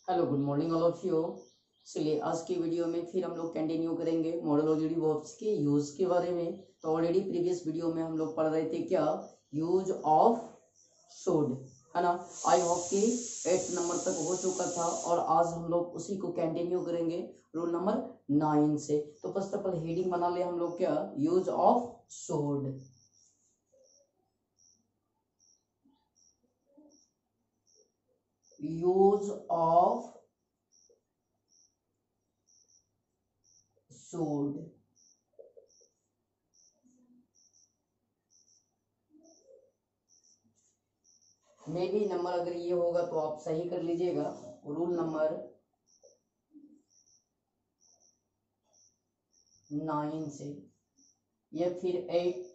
Hello good morning all of you. चलिए आज की वीडियो में फिर हम लोग कंटिन्यू करेंगे मॉडल ऑलरेडी वर्ब्स के यूज के बारे में। तो ऑलरेडी प्रीवियस वीडियो में हम लोग पढ़ रहे थे क्या, यूज ऑफ शुड, है ना। आई होप कि 8 नंबर तक हो चुका था और आज हम लोग उसी को कंटिन्यू करेंगे रूल नंबर 9 से। तो फर्स्ट ऑफ ऑल हेडिंग बना ले हम लोग क्या, use of should. Use of should. May भी नंबर अगर ये होगा तो आप सही कर लीजिएगा। रूल नंबर 9 से या फिर 8।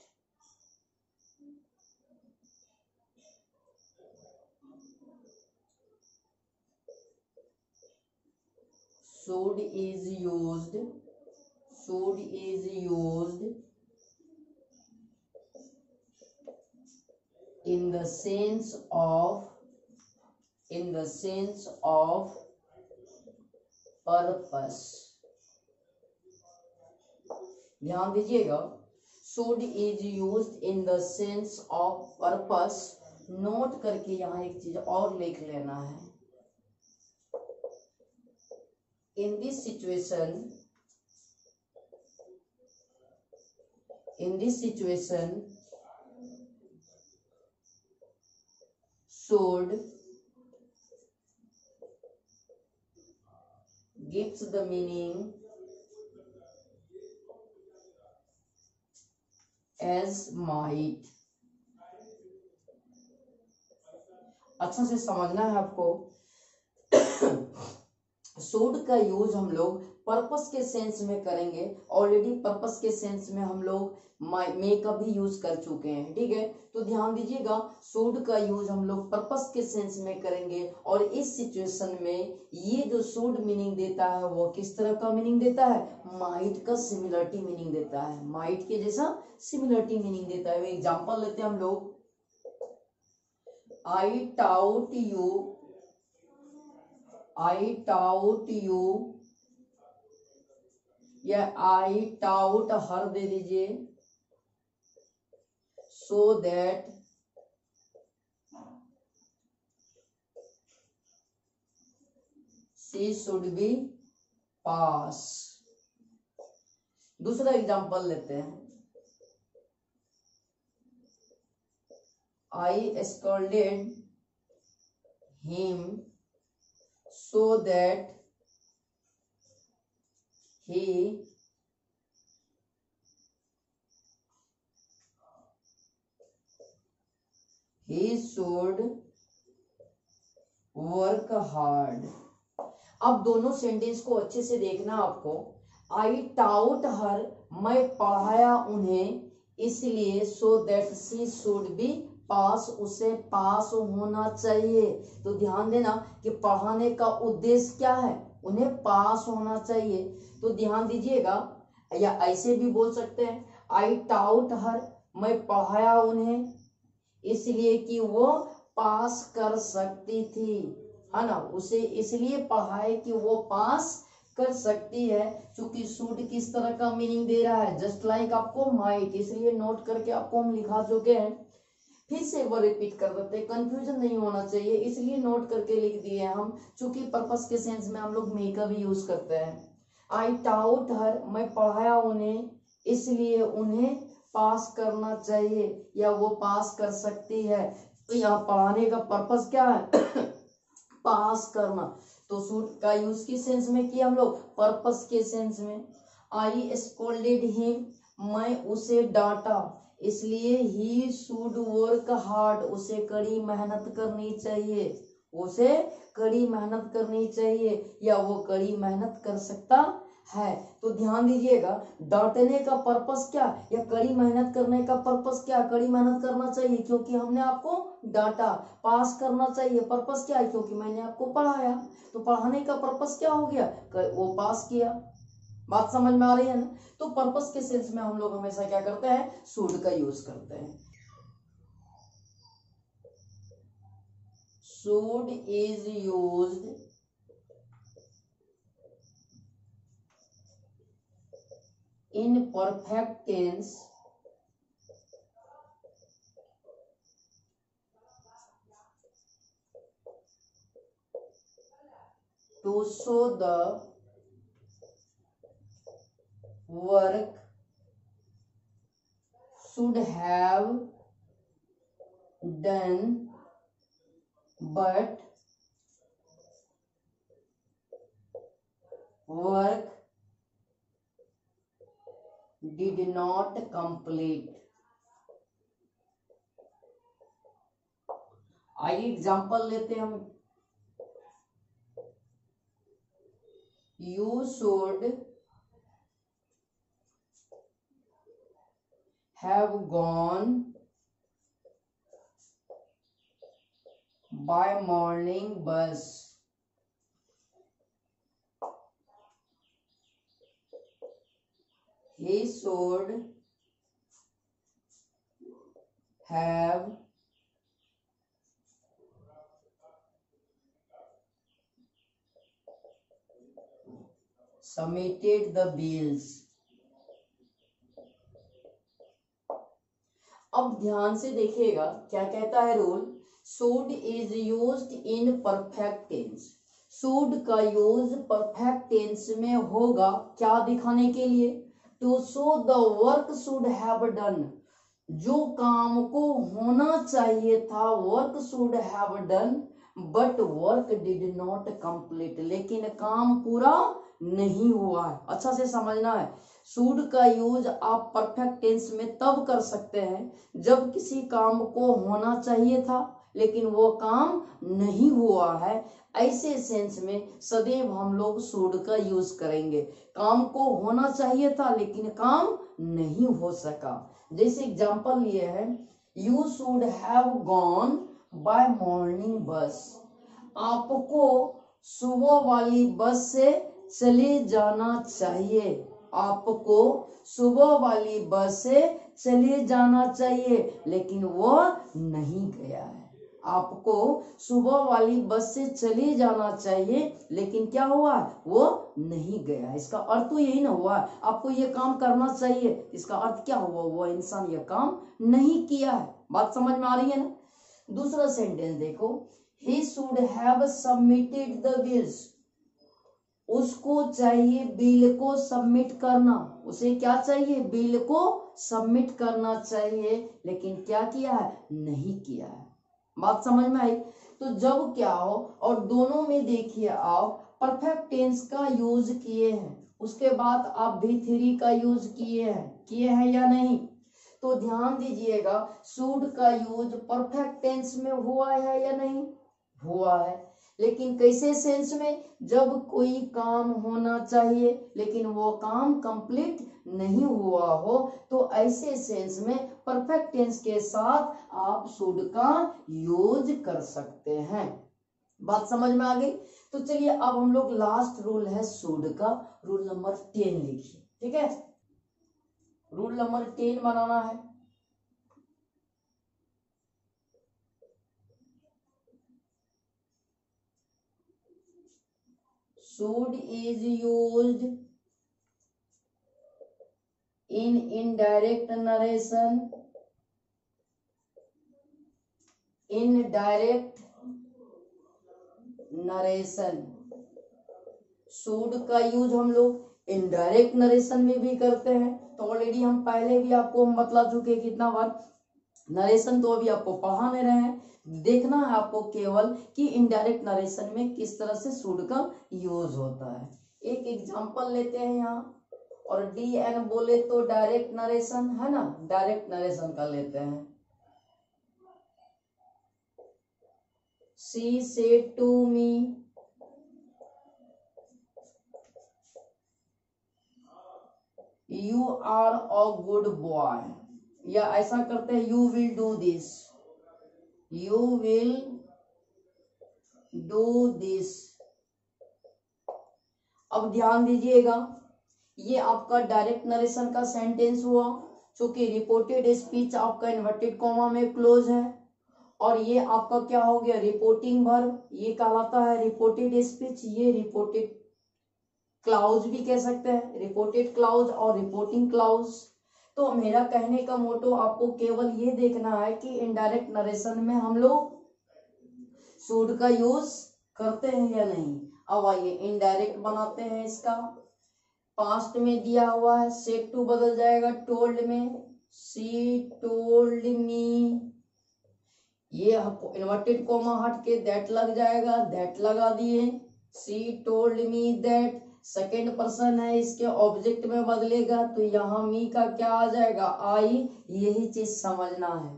should is used in the sense of purpose। ध्यान दीजिएगा, should is used in the sense of purpose। Note करके यहाँ एक चीज और लिख लेना है। in this situation should gives the meaning as might। अच्छा से समझना है आपको। शुड का यूज हम लोग पर्पस के सेंस में करेंगे। ऑलरेडी पर्पस के सेंस में हम लोग मे का भी यूज कर चुके हैं, ठीक है। तो ध्यान दीजिएगा, शुड का यूज हम लोग पर्पस के सेंस में करेंगे और इस सिचुएशन में ये जो शुड मीनिंग देता है वो किस तरह का मीनिंग देता है, माइट का सिमिलरिटी मीनिंग देता है। माइट के जैसा सिमिलरिटी मीनिंग देता है। एग्जांपल लेते हैं हम लोग, I taught you या I taught her दे दीजिए, so that she should be pass। दूसरा एग्जांपल लेते हैं, I scolded him so that he should work hard। अब दोनों सेंटेंस को अच्छे से देखना आपको। I taught her, मैं पढ़ाया उन्हें, इसलिए so that she should be पास, उसे पास होना चाहिए। तो ध्यान देना कि पढ़ाने का उद्देश्य क्या है, उन्हें पास होना चाहिए। तो ध्यान दीजिएगा, या ऐसे भी बोल सकते हैं, आई टाउट हर, मैं पढ़ाया उन्हें इसलिए कि वो पास कर सकती थी, है ना। उसे इसलिए पढ़ाए कि वो पास कर सकती है। चूंकि शुड किस तरह का मीनिंग दे रहा है, जस्ट लाइक आपको माइट, इसलिए नोट करके आपको हम लिखा चुके हैं। फिर से वो रिपीट कर देते हैं, कंफ्यूजन नहीं होना चाहिए, इसलिए नोट करके लिख दिए हम। चूंकि पर्पस के सेंस में हम लोग मे का भी यूज करते हैं। आई टाउट हर, मैं पढ़ाया उन्हें, इसलिए उन्हें पास करना चाहिए या वो पास कर सकती है। तो यहाँ पढ़ाने का पर्पस क्या है पास करना। तो शुड का यूज किस सेंस में किया हम लोग, पर्पस के सेंस में। आई स्कोल्डेड हिम, मैं उसे डांटा, इसलिए ही शुड वर्क हार्ड, उसे कड़ी मेहनत करनी चाहिए, उसे कड़ी मेहनत करनी चाहिए या वो कड़ी मेहनत कर सकता है। तो ध्यान दीजिएगा, डांटने का पर्पस क्या या कड़ी मेहनत करने का पर्पस क्या, कड़ी मेहनत करना चाहिए क्योंकि हमने आपको डांटा। पास करना चाहिए, पर्पस क्या है, क्योंकि मैंने आपको पढ़ाया। तो पढ़ाने का पर्पस क्या हो गया, वो पास किया। बात समझ में आ रही है ना। तो पर्पस के सेंस में हम लोग हमेशा क्या करते हैं, शुड का यूज करते हैं। Should is used in perfect tense to show the work should have done but work did not complete। आइए एग्जाम्पल लेते हैं हम। You should have gone by morning bus। He should have submitted the bills। अब ध्यान से देखिएगा क्या कहता है rule. Should is used in perfect tense. Should का यूज परफेक्ट टेंस में होगा क्या दिखाने के लिए? To show the work should have done. जो काम को होना चाहिए था work should have done but work did not complete. लेकिन काम पूरा नहीं हुआ है। अच्छा से समझना है, शुड का यूज आप परफेक्ट टेंस में तब कर सकते हैं जब किसी काम को होना चाहिए था लेकिन वो काम नहीं हुआ है। ऐसे सेंस में सदैव हम लोग शुड का यूज करेंगे। काम को होना चाहिए था लेकिन काम नहीं हो सका। जैसे एग्जांपल ये है, you should have gone by morning बस। आपको सुबह वाली बस से चले जाना चाहिए। आपको सुबह वाली बस से चले जाना चाहिए लेकिन वो नहीं गया है। आपको सुबह वाली बस से चले जाना चाहिए लेकिन क्या हुआ? वो नहीं गया। इसका अर्थ तो यही ना हुआ, आपको ये काम करना चाहिए, इसका अर्थ क्या हुआ? वो इंसान ये काम नहीं किया है। बात समझ में आ रही है ना? दूसरा सेंटेंस देखो, he should have submitted the bills। उसको चाहिए बिल को सबमिट करना। उसे क्या चाहिए? बिल को सबमिट करना चाहिए लेकिन क्या किया है? नहीं किया है। बात समझ में आई? तो जब क्या हो, और दोनों में देखिए आप परफेक्ट टेंस का यूज किए हैं, उसके बाद आप V3 का यूज किए हैं या नहीं? तो ध्यान दीजिएगा, शुड का यूज परफेक्ट टेंस में हुआ है या नहीं? हुआ है। लेकिन कैसे सेंस में? जब कोई काम होना चाहिए लेकिन वो काम कंप्लीट नहीं हुआ हो, तो ऐसे सेंस में परफेक्ट टेंस के साथ आप शुड का यूज कर सकते हैं। बात समझ में आ गई? तो चलिए अब हम लोग लास्ट रूल है शुड का, रूल नंबर 10 लिखिए। ठीक है, रूल नंबर 10 बनाना है। Should is used in indirect narration। indirect narration should का यूज हम लोग इनडायरेक्ट नरेशन में भी करते हैं। तो ऑलरेडी हम पहले भी आपको बतला चुके कितना बार। नरेशन तो अभी आपको पढ़ा नहीं रहे हैं, देखना है आपको केवल कि इनडायरेक्ट नरेशन में किस तरह से शुड का यूज होता है। एक एग्जांपल लेते हैं यहाँ, और DN बोले तो डायरेक्ट नरेशन है ना, डायरेक्ट नरेशन का लेते हैं। She said to me, you are a good boy। या ऐसा करते हैं, you will do this। You will do this। अब ध्यान दीजिएगा, ये आपका डायरेक्ट नरेशन का सेंटेंस हुआ, चूंकि रिपोर्टेड स्पीच आपका इन्वर्टेड कॉमा में क्लोज है, और ये आपका क्या हो गया? Reporting verb. ये कहलाता है रिपोर्टेड स्पीच, ये रिपोर्टेड क्लाउज भी कह सकते हैं, रिपोर्टेड क्लाउज और रिपोर्टिंग क्लाउज। तो मेरा कहने का मोटो आपको केवल ये देखना है कि इनडायरेक्ट नरेशन में हम लोग शुड का यूज करते हैं या नहीं। अब आइए इनडायरेक्ट बनाते हैं इसका। पास्ट में दिया हुआ है, सेड टू बदल जाएगा टोल्ड में, शी टोल्ड मी, ये इन्वर्टेड कोमा हट के दैट लग जाएगा, दैट लगा दिए, she told me that, second person है, इसके ऑब्जेक्ट में बदलेगा तो यहाँ मी का क्या आ जाएगा, आई। यही चीज समझना है।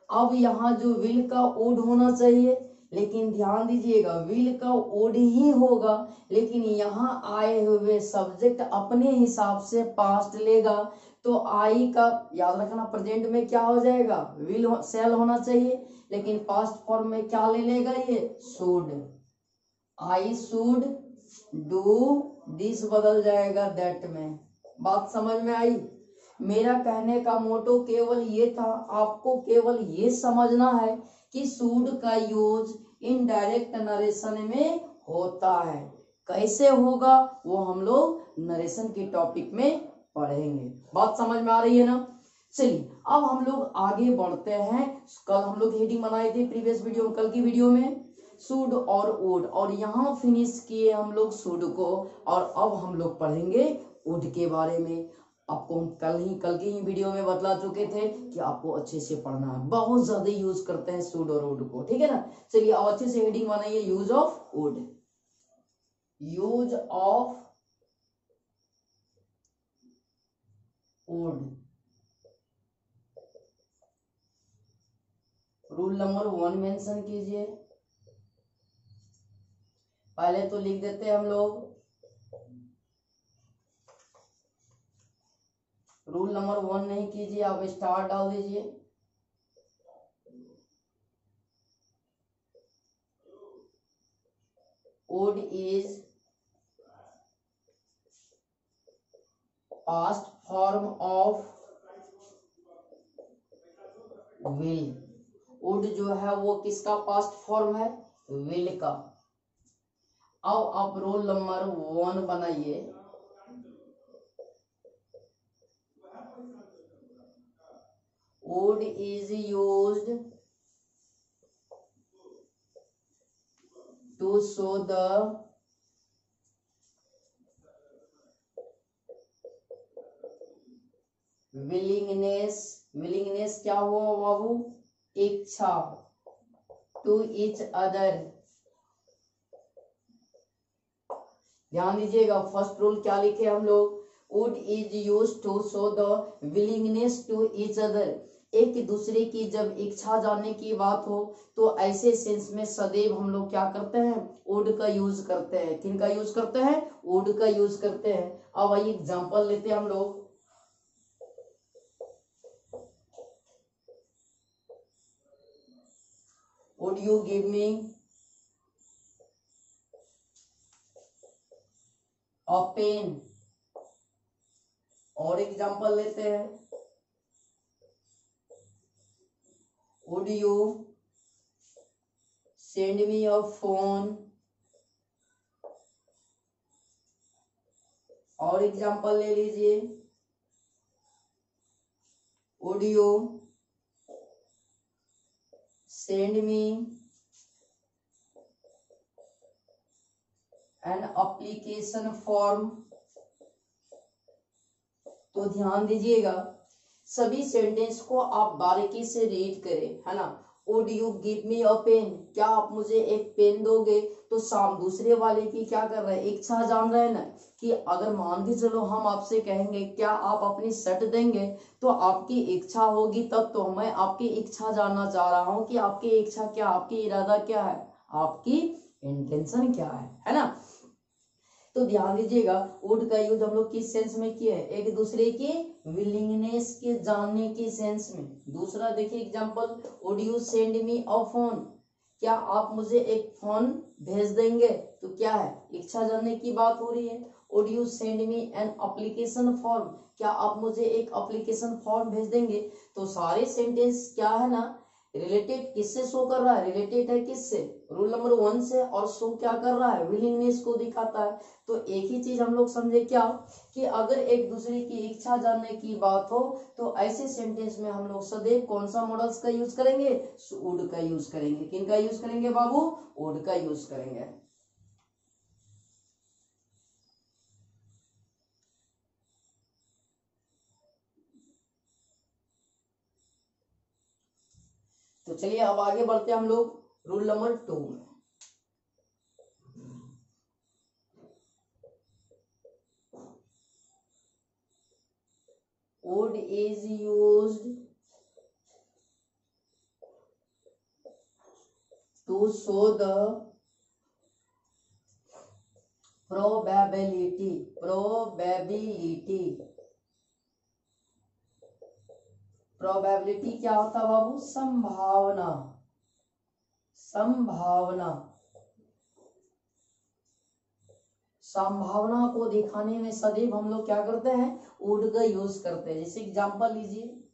अब यहाँ जो विल का वुड होना चाहिए, लेकिन ध्यान दीजिएगा विल का वुड ही होगा, लेकिन यहाँ आए हुए सब्जेक्ट अपने हिसाब से पास्ट लेगा, तो आई का याद रखना प्रेजेंट में क्या हो जाएगा, विल सेल होना चाहिए, लेकिन पास्ट फॉर्म में क्या ले लेगा, ये should, I should do this बदल जाएगा दैट में। बात समझ में आई। मेरा कहने का मोटो केवल ये था, आपको केवल ये समझना है कि शुड का यूज इनडायरेक्ट नरेशन में होता है। कैसे होगा वो हम लोग नरेशन के टॉपिक में पढ़ेंगे। बात समझ में आ रही है ना। चलिए अब हम लोग आगे बढ़ते हैं। कल हम लोग हेडिंग बनाए थे प्रीवियस वीडियो में, कल की वीडियो में शुड और वुड, और यहाँ फिनिश किए हम लोग शुड को, और अब हम लोग पढ़ेंगे वुड के बारे में। आपको हम कल की ही वीडियो में बतला चुके थे कि आपको अच्छे से पढ़ना है, बहुत ज्यादा यूज करते हैं शुड और वुड को, ठीक है ना। चलिए अब अच्छे से हेडिंग बनाइए, use of would. Use of would, rule number 1 mention कीजिए। पहले तो लिख देते हैं हम लोग, रूल नंबर 1 नहीं कीजिए, आप स्टार डाल दीजिए। Would is past form of will. Would जो है वो किसका पास्ट फॉर्म है, विल का। अब आप रूल नंबर 1 बनाइए। Would is used to show the willingness, willingness क्या हुआ बाबू, इच्छा, टू ईच अदर। ध्यान दीजिएगा फर्स्ट रूल क्या लिखे हम लोग, would is used to show the willingness to each other. एक दूसरे की जब इच्छा जानने की बात हो तो ऐसे सेंस में सदैव हम लोग क्या करते हैं, वुड का यूज करते हैं। किन का यूज करते हैं, वुड का यूज करते हैं। अब आइए एग्जांपल लेते हैं हम लोग। Would you give me a pen. और एग्जांपल लेते हैं, would you send me a phone. और एग्जांपल ले लीजिए, would you send me an application form. तो ध्यान दीजिएगा सभी सेंटेंस को आप बारीकी से रीड करें, है ना। Would you give me a pen, क्या आप मुझे एक पेन दोगे, तो साम दूसरे वाले की क्या कर रहे हैं, इच्छा जान रहे हैं ना। कि अगर मान के चलो हम आपसे कहेंगे क्या आप अपनी शर्ट देंगे, तो आपकी इच्छा होगी तब तो। मैं आपकी इच्छा जानना चाह रहा हूं कि आपकी इच्छा क्या, आपकी इरादा क्या है, आपकी इंटेंशन क्या है ना। तो ध्यान दीजिएगा वुड का यूज हम लोग किस सेंस में किए हैं, एक दूसरे के विलिंगनेस के जानने के सेंस में। दूसरा देखिए example, would you send me a phone, क्या आप मुझे एक फोन भेज देंगे, तो क्या है, इच्छा जानने की बात हो रही है। Would you send me an application form, क्या आप मुझे एक एप्लीकेशन फॉर्म भेज देंगे। तो सारे सेंटेंस क्या है ना, रिलेटेड किससे शो कर रहा है, रिलेटेड है किससे, रूल नंबर 1 से, और शो क्या कर रहा है, विलिंगनेस को दिखाता है। तो एक ही चीज हम लोग समझे क्या, कि अगर एक दूसरे की इच्छा जानने की बात हो तो ऐसे सेंटेंस में हम लोग सदैव कौन सा मॉडल्स का यूज करेंगे, वुड का यूज करेंगे। किन का यूज करेंगे बाबू, वुड का यूज करेंगे। तो चलिए अब आगे बढ़ते हैं हम लोग रूल नंबर 2 में। would is used to show the probability क्या होता है बाबू, संभावना। संभावना को दिखाने में सदैव हम लोग क्या करते हैं, वुड का यूज करते हैं। जैसे एग्जांपल लीजिए,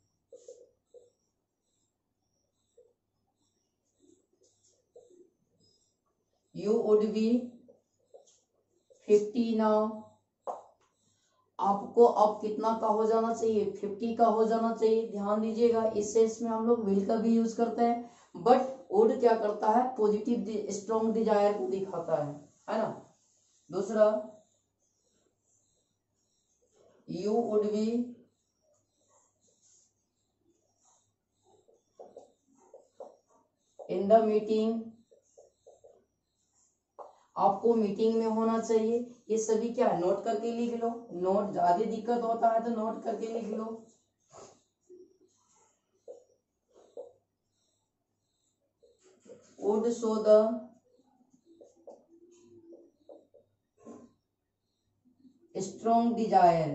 यू वुड बी 50 नाउ। आपको अब कितना का हो जाना चाहिए, 50 का हो जाना चाहिए। ध्यान दीजिएगा, इस सेंस में हम लोग विल का भी यूज करते हैं, बट वुड क्या करता है, पॉजिटिव स्ट्रॉन्ग डिजायर को दिखाता है ना। दूसरा, you would be in the meeting. आपको मीटिंग में होना चाहिए। ये सभी क्या है, नोट करके लिख लो। नोट ज्यादा दिक्कत होता है तो नोट करके लिख लो। Would show the strong desire,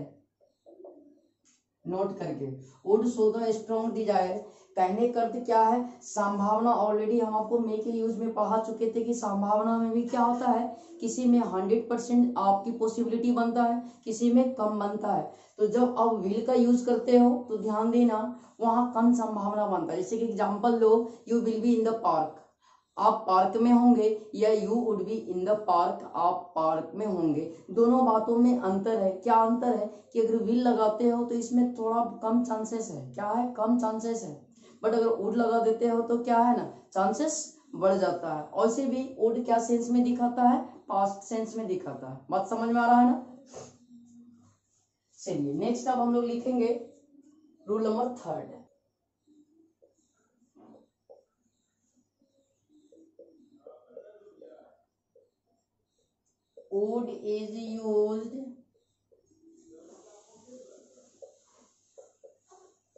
note करके, would show the strong desire. कहने का अर्थ क्या है, संभावना। ऑलरेडी हम आपको मे के यूज में पढ़ा चुके थे कि संभावना में भी क्या होता है, किसी में 100% आपकी पॉसिबिलिटी बनता है, किसी में कम बनता है। तो जब आप विल का यूज करते हो तो ध्यान देना, वहां कम संभावना बनता है। जैसे कि example low, you will be in the park, आप पार्क में होंगे, या you would be in the park, आप पार्क में होंगे। दोनों बातों में अंतर है। क्या अंतर है, कि अगर विल लगाते हो तो इसमें थोड़ा कम चांसेस है, क्या है, कम चांसेस है। बट अगर वुड लगा देते हो तो क्या है ना, चांसेस बढ़ जाता है। और से भी वुड क्या सेंस में दिखाता है, पास्ट सेंस में दिखाता है। बात समझ में आ रहा है ना। चलिए नेक्स्ट अब हम लोग लिखेंगे rule number 3। would is used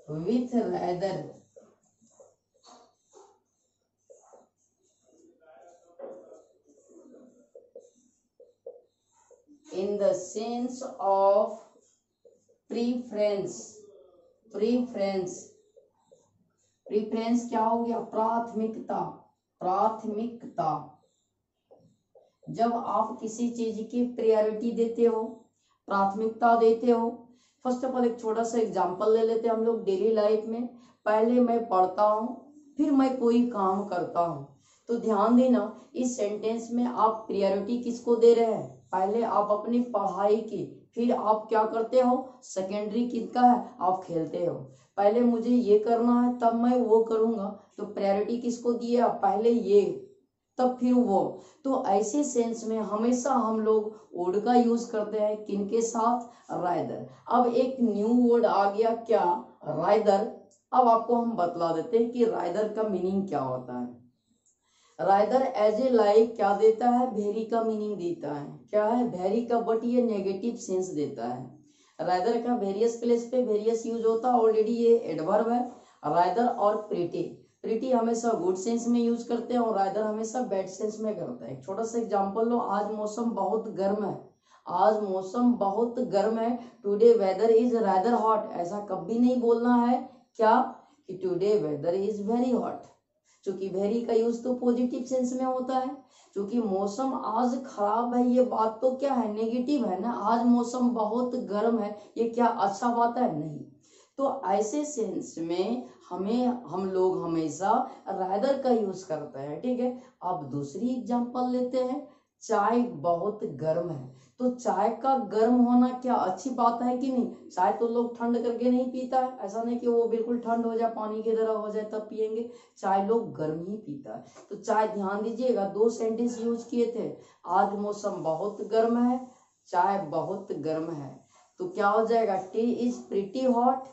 with rather in the sense of preference क्या हो गया, प्राथमिकता। जब आप किसी चीज की प्रायोरिटी देते हो, प्राथमिकता देते हो। फर्स्ट ऑफ ऑल एक छोटा सा एग्जांपल ले लेते हैं हम लोग डेली लाइफ में। पहले मैं पढ़ता हूँ, फिर मैं कोई काम करता हूँ। तो ध्यान देना, इस सेंटेंस में आप प्रायोरिटी किसको दे रहे हैं, पहले आप अपनी पढ़ाई की, फिर आप क्या करते हो, सेकेंडरी किसका है, आप खेलते हो। पहले मुझे ये करना है तब मैं वो करूंगा, तो प्रायोरिटी किसको दिए आप, पहले ये तब फिर वो। तो ऐसे सेंस में हमेशा हम लोग वुड का यूज करते हैं, किनके साथ, राइदर। अब एक न्यू वर्ड आ गया, क्या, राइदर। अब आपको हम बतला देते हैं कि राइदर का मीनिंग क्या होता है। राइदर एज ए लाइक क्या देता है, वेरी का मीनिंग देता है। क्या है, वेरी का, बट ये नेगेटिव सेंस देता है। राइदर का वेरियस प्लेस पे वेरियस यूज होता है, ऑलरेडी ये एडवर्ब है। राइदर और प्रीटी, प्रीटी हमेशा गुड सेंस में यूज करते हैं और राइदर हमेशा बैड सेंस में करता है। एक छोटा सा एग्जांपल लो, आज मौसम बहुत गर्म है, आज मौसम बहुत गर्म है। Today weather is rather hot, ऐसा कभी नहीं बोलना है क्या, कि today weather is very hot. क्योंकि वेरी का यूज तो पॉजिटिव सेंस में होता है। क्योंकि मौसम आज खराब है, ये बात तो क्या है, नेगेटिव है ना। आज मौसम बहुत गर्म है, ये क्या अच्छा बात है, नहीं। तो ऐसे सेंस में हम लोग हमेशा रादर का यूज करते हैं, ठीक है। अब दूसरी एग्जांपल लेते हैं, चाय बहुत गर्म है। तो चाय का गर्म होना क्या अच्छी बात है कि नहीं? चाय तो लोग ठंड करके नहीं पीता है, ऐसा नहीं कि वो बिल्कुल ठंड हो जाए, पानी की तरह हो जाए तब पियेंगे। चाय लोग गर्म ही पीता है। तो चाय, ध्यान दीजिएगा, दो सेंटेंस यूज किए थे, आज मौसम बहुत गर्म है, चाय बहुत गर्म है। तो क्या हो जाएगा? Tea is pretty hot,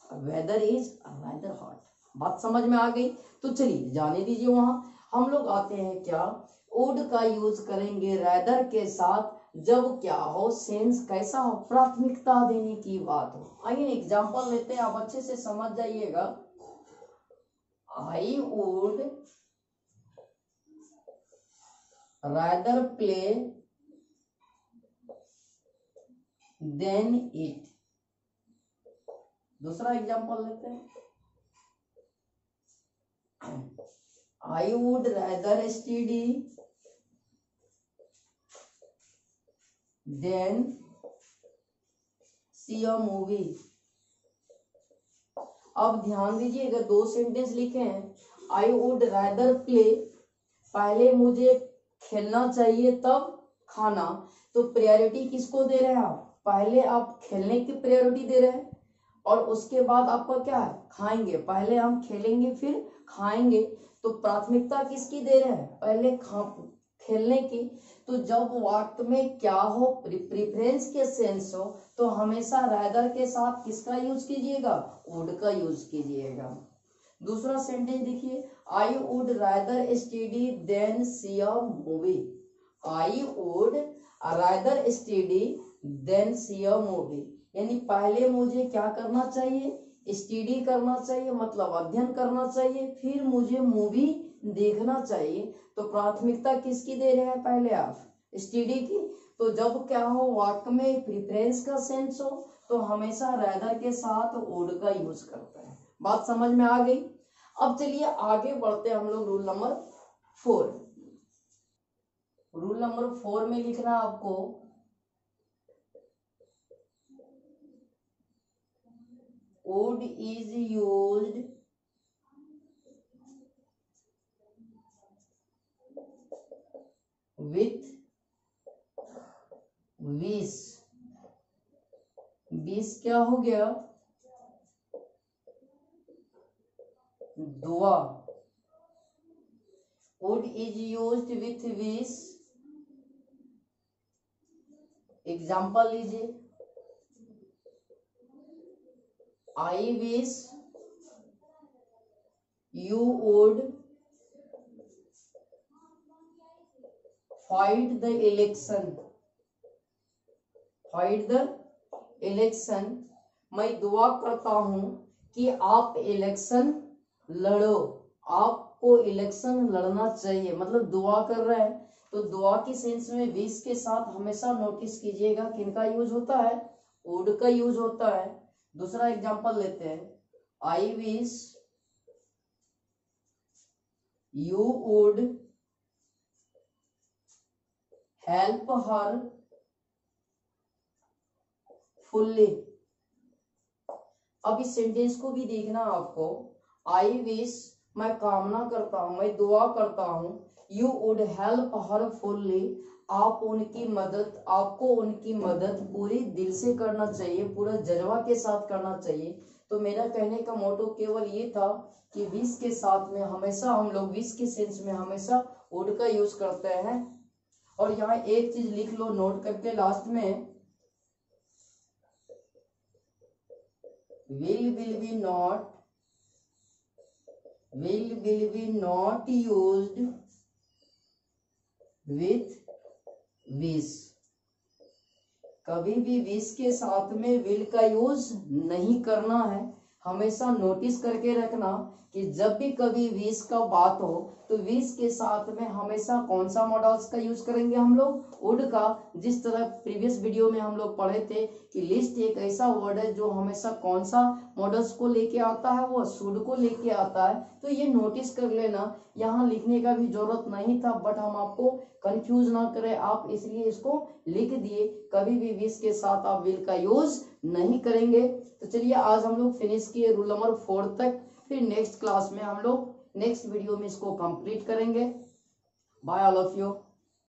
weather is rather hot. बात समझ में आ गई? तो चलिए जाने दीजिए, वहां हम लोग आते हैं क्या, वुड का यूज करेंगे रादर के साथ जब क्या हो, सेंस कैसा हो, प्राथमिकता देने की बात हो। आइए एग्जांपल लेते हैं, आप अच्छे से समझ जाइएगा। I would rather play than it. दूसरा एग्जांपल लेते हैं, I would rather study than see a movie. अब ध्यान दीजिए, अगर दो सेंटेंस लिखे हैं, आई वुड रादर प्ले, पहले मुझे खेलना चाहिए तब खाना। तो प्रायोरिटी किसको दे रहे हैं आप? पहले आप खेलने की प्रायोरिटी दे रहे हैं और उसके बाद आपका क्या है, खाएंगे। पहले हम खेलेंगे फिर खाएंगे, तो प्राथमिकता किसकी दे रहे हैं? पहले खेलने की। तो जब वाक्य में क्या हो, प्रेफरेंस के सेंस हो, तो हमेशा रादर के साथ किसका यूज कीजिएगा? वुड का यूज कीजिएगा। दूसरा सेंटेंस देखिए, I would rather study than see a movie. I would rather study than see a movie, यानी पहले मुझे क्या करना चाहिए? स्टडी करना चाहिए, मतलब अध्ययन करना चाहिए, फिर मुझे मूवी देखना चाहिए। तो प्राथमिकता किसकी दे रहे हैं? पहले आप स्टडी की। तो जब क्या हो, वाक्य में प्रेफरेंस का सेंस हो, तो हमेशा रादर के साथ वुड का यूज करते हैं। बात समझ में आ गई? अब चलिए आगे बढ़ते हैं हम लोग, रूल नंबर 4। रूल नंबर 4 में लिखना आपको, would is used with wish। wish क्या हो गया? दुआ। would is used with wish। Example लीजिए, I wish you would fight the election। fight the election, मैं दुआ करता हूं कि आप इलेक्शन लड़ो। आपको इलेक्शन लड़ना चाहिए, मतलब दुआ कर रहे हैं। तो दुआ की सेंस में विश के साथ हमेशा नोटिस कीजिएगा किनका यूज होता है? वुड का यूज होता है। दूसरा एग्जांपल लेते हैं, I wish you would help her fully. अब इस सेंटेंस को भी देखना आपको, आई विश, मैं कामना करता हूं, मैं दुआ करता हूं, you would help her fully, आप उनकी मदद, आपको उनकी मदद पूरी दिल से करना चाहिए, पूरा जज्बा के साथ करना चाहिए। तो मेरा कहने का मोटो केवल ये था कि विश के साथ में हमेशा हम लोग, विश के सेंस में हमेशा वुड का यूज करते हैं। और यहाँ एक चीज लिख लो नोट करके लास्ट में, will be not used with wish। कभी भी विश के साथ में विल का यूज नहीं करना है। हमेशा नोटिस करके रखना कि जब भी कभी विश का बात हो तो विश के साथ में हमेशा कौन सा मॉडल्स का यूज करेंगे हम लोग, वुड का। जिस तरह प्रीवियस वीडियो में हम लोग पढ़े थे कि लिस्ट एक ऐसा वर्ड है जो हमेशा कौन सा मॉडल्स को लेके आता है, वो शुड को लेके आता है। तो ये नोटिस कर लेना, यहाँ लिखने का भी जरूरत नहीं था, बट हम आपको कंफ्यूज ना करें आप इसलिए इसको लिख दिए। कभी भी विश के साथ आप विल का यूज नहीं करेंगे। तो चलिए आज हम लोग फिनिश किए रूल नंबर 4 तक, फिर नेक्स्ट क्लास में हम लोग नेक्स्ट वीडियो में इसको कंप्लीट करेंगे। Bye all of you.